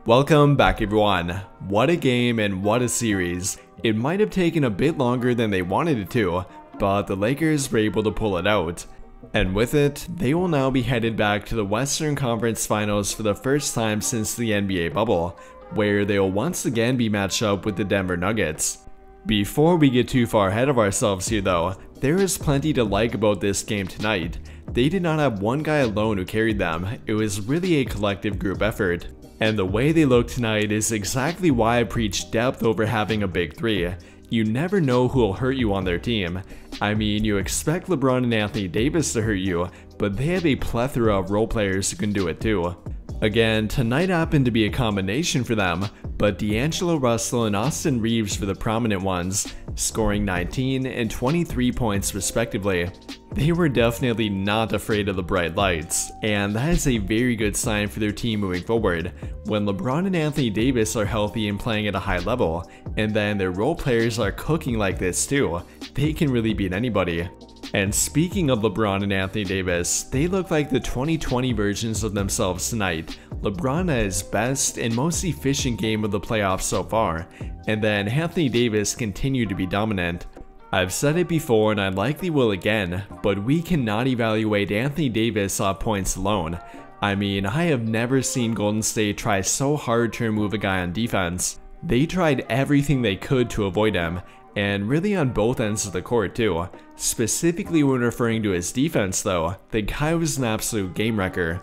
Welcome back everyone. What a game and what a series. It might have taken a bit longer than they wanted it to, but the Lakers were able to pull it out. And with it, they will now be headed back to the Western Conference Finals for the first time since the NBA bubble, where they will once again be matched up with the Denver Nuggets. Before we get too far ahead of ourselves here though, there is plenty to like about this game tonight. They did not have one guy alone who carried them, it was really a collective group effort. And the way they look tonight is exactly why I preach depth over having a big three. You never know who will hurt you on their team. I mean, you expect LeBron and Anthony Davis to hurt you, but they have a plethora of role players who can do it too. Again, tonight happened to be a combination for them, but D'Angelo Russell and Austin Reeves were the prominent ones, scoring 19 and 23 points respectively. They were definitely not afraid of the bright lights, and that is a very good sign for their team moving forward. When LeBron and Anthony Davis are healthy and playing at a high level, and then their role players are cooking like this too, they can really beat anybody. And speaking of LeBron and Anthony Davis, they look like the 2020 versions of themselves tonight. LeBron at his best and most efficient game of the playoffs so far, and then Anthony Davis continued to be dominant. I've said it before and I likely will again, but we cannot evaluate Anthony Davis off points alone. I mean, I have never seen Golden State try so hard to remove a guy on defense. They tried everything they could to avoid him, and really on both ends of the court too. Specifically when referring to his defense though, the guy was an absolute game wrecker.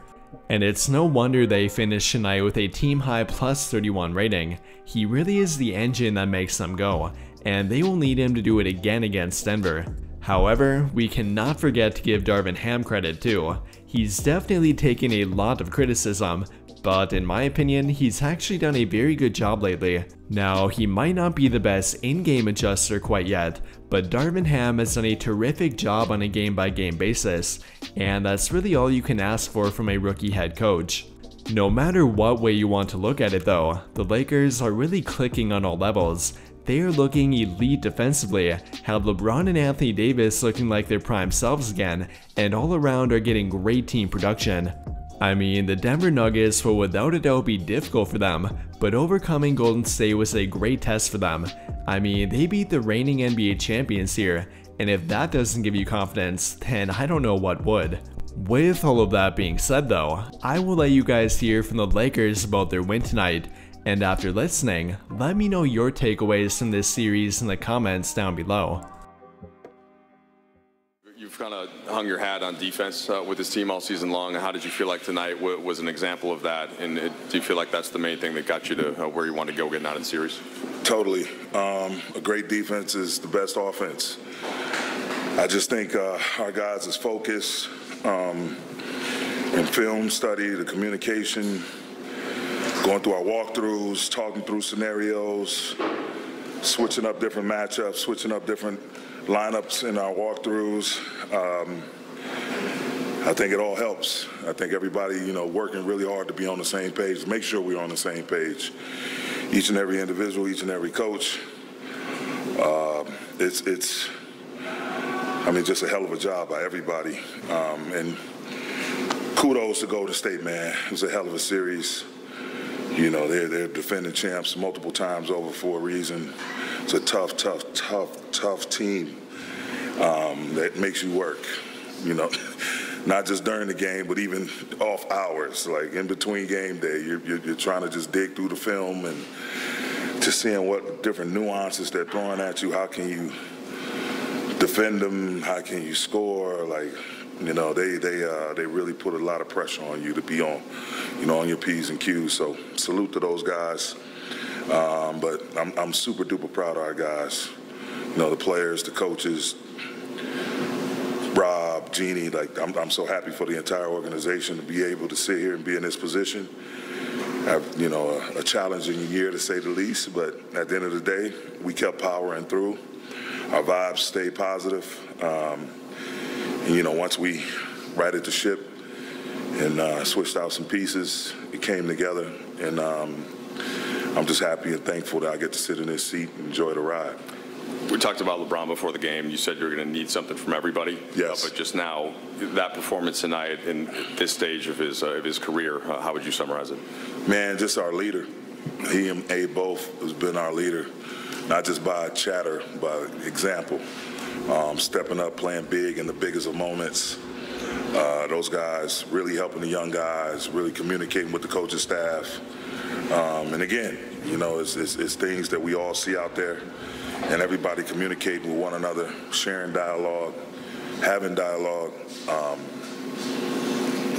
And it's no wonder they finished tonight with a team high plus 31 rating. He really is the engine that makes them go, and they will need him to do it again against Denver. However, we cannot forget to give Darvin Ham credit too. He's definitely taken a lot of criticism, but in my opinion, he's actually done a very good job lately. Now, he might not be the best in-game adjuster quite yet, but Darvin Ham has done a terrific job on a game-by-game basis, and that's really all you can ask for from a rookie head coach. No matter what way you want to look at it though, the Lakers are really clicking on all levels. They are looking elite defensively, have LeBron and Anthony Davis looking like their prime selves again, and all around are getting great team production. I mean, the Denver Nuggets will without a doubt be difficult for them, but overcoming Golden State was a great test for them. I mean, they beat the reigning NBA champions here, and if that doesn't give you confidence, then I don't know what would. With all of that being said though, I will let you guys hear from the Lakers about their win tonight, and after listening, let me know your takeaways from this series in the comments down below. You've kind of hung your hat on defense with this team all season long. How did you feel like tonight was an example of that? And do you feel like that's the main thing that got you to where you want to go getting out of the series? Totally. A great defense is the best offense. I just think our guys' focus and film study, the communication, going through our walkthroughs, talking through scenarios, switching up different matchups, switching up different lineups in our walkthroughs. I think it all helps. I think everybody, working really hard to be on the same page, make sure we're on the same page. Each and every individual, each and every coach. It's just a hell of a job by everybody. And kudos to Golden State, man. It was a hell of a series. They're defending champs multiple times over for a reason. It's a tough team that makes you work, not just during the game, but even off hours, like in between game day. You're trying to just dig through the film and just seeing what different nuances they're throwing at you. How can you defend them? How can you score? They really put a lot of pressure on you to be on, on your P's and Q's. So salute to those guys. But I'm super duper proud of our guys. The players, the coaches, Rob, Jeannie. I'm so happy for the entire organization to be able to sit here and be in this position. Have a challenging year to say the least, but at the end of the day, we kept powering through. Our vibes stayed positive. Once we righted the ship and switched out some pieces, it came together, and I'm just happy and thankful that I get to sit in this seat and enjoy the ride. We talked about LeBron before the game. You said you're going to need something from everybody. Yes. But just now, that performance tonight in this stage of his career, how would you summarize it? Man, just our leader. He and Abe both has been our leader, not just by chatter, by example. Stepping up, playing big in the biggest of moments. Those guys really helping the young guys, really communicating with the coaching staff. And again, you know, it's things that we all see out there, and everybody communicating with one another, sharing dialogue, having dialogue,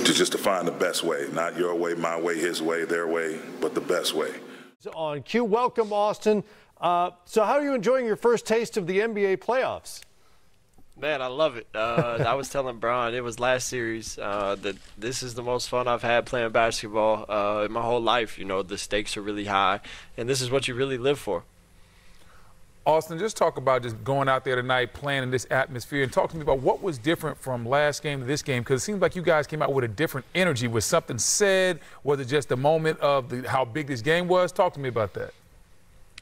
to find the best way, not your way, my way, his way, their way, but the best way. On cue, welcome, Austin. So how are you enjoying your first taste of the NBA playoffs? Man, I love it. I was telling Brian, it was last series, that this is the most fun I've had playing basketball in my whole life. You know, the stakes are really high, and this is what you really live for. Austin, just talk about just going out there tonight, playing in this atmosphere, and talk to me about what was different from last game to this game, because it seems like you guys came out with a different energy. Was something said? Was it just the moment of how big this game was? Talk to me about that.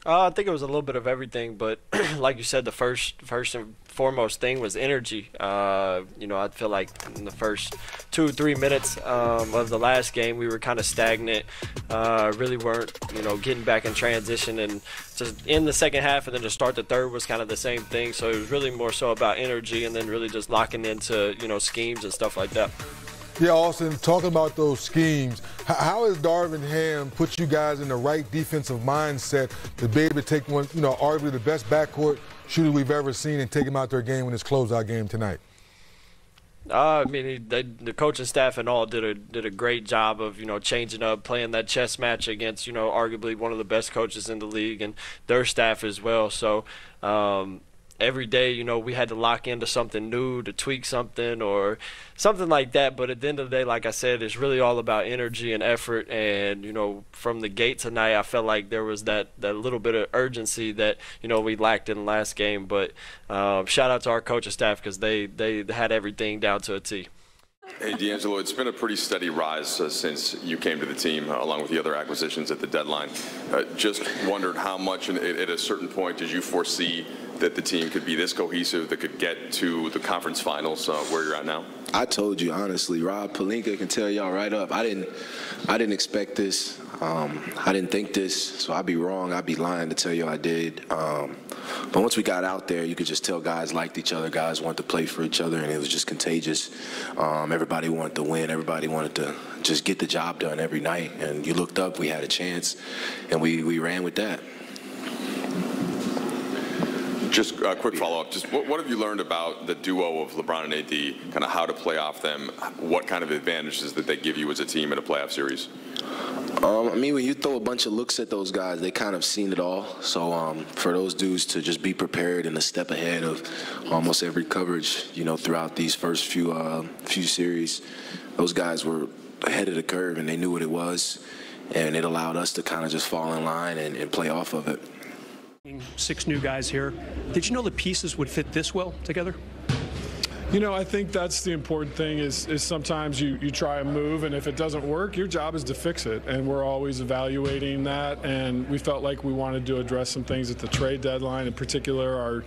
I think it was a little bit of everything, but like you said, the first and foremost thing was energy. You know, I feel like in the first 2-3 minutes of the last game, we were kind of stagnant. Really weren't, you know, getting back in transition, and just in the second half and then to start the third was kind of the same thing. So it was really more so about energy and then really just locking into, you know, schemes and stuff like that. Yeah, Austin, talking about those schemes, how has Darvin Ham put you guys in the right defensive mindset to be able to take one, you know, arguably the best backcourt shooter we've ever seen and take him out their game in this closeout game tonight? I mean, the coaching staff and all did a great job of, you know, changing up, playing that chess match against, you know, arguably one of the best coaches in the league, and their staff as well. So every day, you know, we had to lock into something new, to tweak something or something like that. But at the end of the day, like I said, it's really all about energy and effort. And, you know, from the gate tonight, I felt like there was that little bit of urgency that, you know, we lacked in the last game. But shout out to our coaching staff, because they had everything down to a T. Hey, D'Angelo, it's been a pretty steady rise since you came to the team, along with the other acquisitions at the deadline. Just wondered how much at a certain point did you foresee that the team could be this cohesive, that could get to the conference finals where you're at now? I told you, honestly, Rob Pelinka can tell y'all right up. I didn't expect this. I didn't think this, so I'd be wrong. I'd be lying to tell you I did. But once we got out there, you could just tell guys liked each other. Guys wanted to play for each other, and it was just contagious. Everybody wanted to win. Everybody wanted to just get the job done every night. And you looked up, we had a chance, and we ran with that. Just a quick follow-up. Just what have you learned about the duo of LeBron and AD, kind of how to play off them, what kind of advantages that they give you as a team in a playoff series? I mean, when you throw a bunch of looks at those guys, they kind of seen it all. So for those dudes to just be prepared and a step ahead of almost every coverage, you know, throughout these first few series, those guys were ahead of the curve and they knew what it was, and it allowed us to kind of just fall in line and play off of it. 6 new guys here. Did you know the pieces would fit this well together? You know, I think that's the important thing is sometimes you try a move, and if it doesn't work, your job is to fix it. And we're always evaluating that, and we felt like we wanted to address some things at the trade deadline, in particular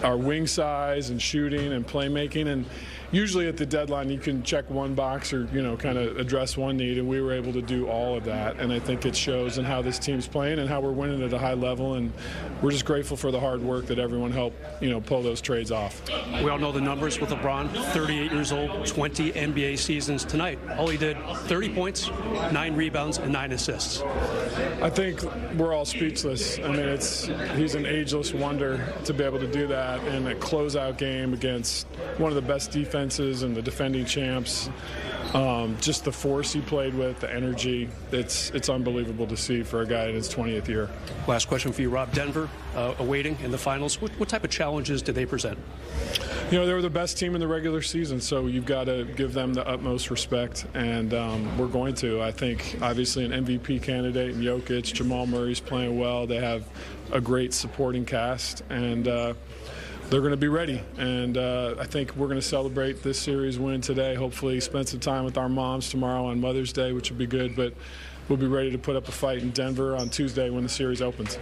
our wing size and shooting and playmaking. And usually at the deadline you can check one box or, you know, kind of address one need, and we were able to do all of that. And I think it shows in how this team's playing and how we're winning at a high level, and we're just grateful for the hard work that everyone helped, you know, pull those trades off. We all know the numbers with LeBron, 38 years old, 20 NBA seasons. Tonight, all he did, 30 points, 9 rebounds, and 9 assists. I think we're all speechless. I mean, he's an ageless wonder to be able to do that in a closeout game against one of the best defenses and the defending champs. Just the force he played with, the energy, it's unbelievable to see for a guy in his 20th year. Last question for you, Rob. Denver awaiting in the finals. What type of challenges did they present? You know, they were the best team in the regular season, so you've got to give them the utmost respect, and we're going to. I think, obviously, an MVP candidate in Jokic, Jamal Murray's playing well. They have a great supporting cast, and they're going to be ready. And I think we're going to celebrate this series win today, hopefully spend some time with our moms tomorrow on Mother's Day, which would be good, but we'll be ready to put up a fight in Denver on Tuesday when the series opens.